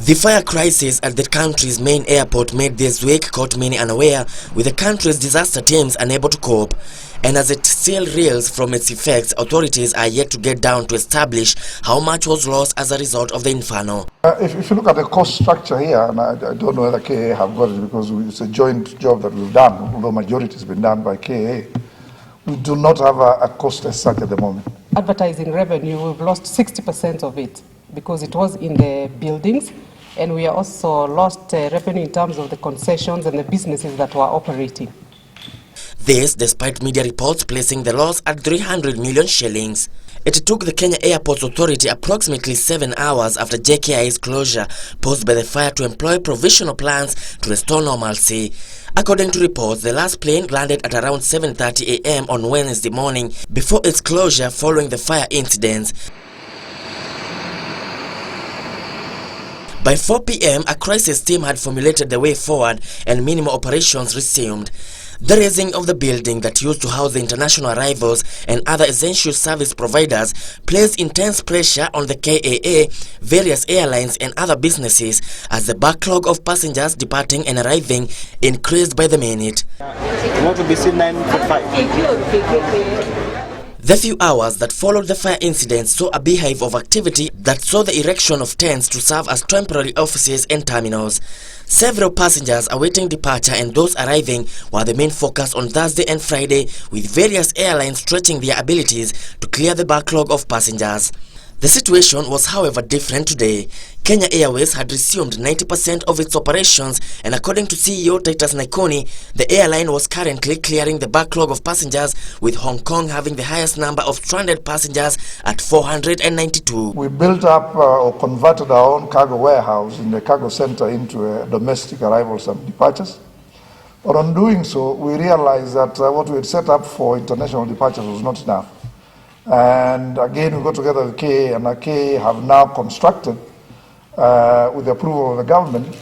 The fire crisis at the country's main airport made this week caught many unaware, with the country's disaster teams unable to cope. And as it still reels from its effects, authorities are yet to get down to establish how much was lost as a result of the inferno. If you look at the cost structure here, and I don't know whether KIA have got it because it's a joint job that we've done, although majority has been done by KIA, we do not have a cost as such at the moment. Advertising revenue, we've lost 60% of it because it was in the buildings, and we also lost revenue in terms of the concessions and the businesses that were operating. This despite media reports placing the loss at 300 million shillings. It took the Kenya Airports Authority approximately 7 hours after JKIA's closure posed by the fire to employ provisional plans to restore normalcy. According to reports, the last plane landed at around 7:30 a.m. on Wednesday morning before its closure following the fire incidents. By 4 p.m., a crisis team had formulated the way forward and minimal operations resumed. The raising of the building that used to house the international arrivals and other essential service providers placed intense pressure on the KAA, various airlines and other businesses as the backlog of passengers departing and arriving increased by the minute. What will be 9:45? The few hours that followed the fire incident saw a beehive of activity that saw the erection of tents to serve as temporary offices and terminals. Several passengers awaiting departure and those arriving were the main focus on Thursday and Friday, with various airlines stretching their abilities to clear the backlog of passengers. The situation was, however, different today. Kenya Airways had resumed 90% of its operations, and according to CEO Titus Naikoni, the airline was currently clearing the backlog of passengers, with Hong Kong having the highest number of stranded passengers at 492. We built up or converted our own cargo warehouse in the cargo center into domestic arrivals and departures. But on doing so, we realized that what we had set up for international departures was not enough. And again, we got together with KA, and KA have now constructed, with the approval of the government,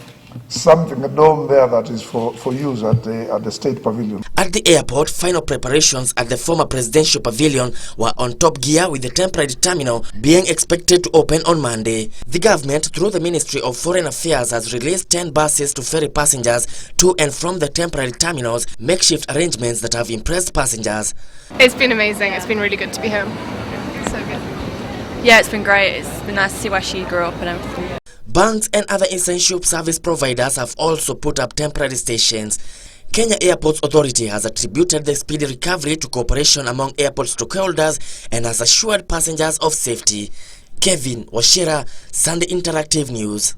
something, a dome there that is for use at the State Pavilion. At the airport, final preparations at the former presidential pavilion were on top gear, with the temporary terminal being expected to open on Monday. The government, through the Ministry of Foreign Affairs, has released 10 buses to ferry passengers to and from the temporary terminals, makeshift arrangements that have impressed passengers. It's been amazing. It's been really good to be home. So good. Yeah, it's been great. It's been nice to see where she grew up and everything. Banks and other essential service providers have also put up temporary stations. Kenya Airports Authority has attributed the speedy recovery to cooperation among airport stakeholders and has assured passengers of safety. Kevin Wachira, Sunday Interactive News.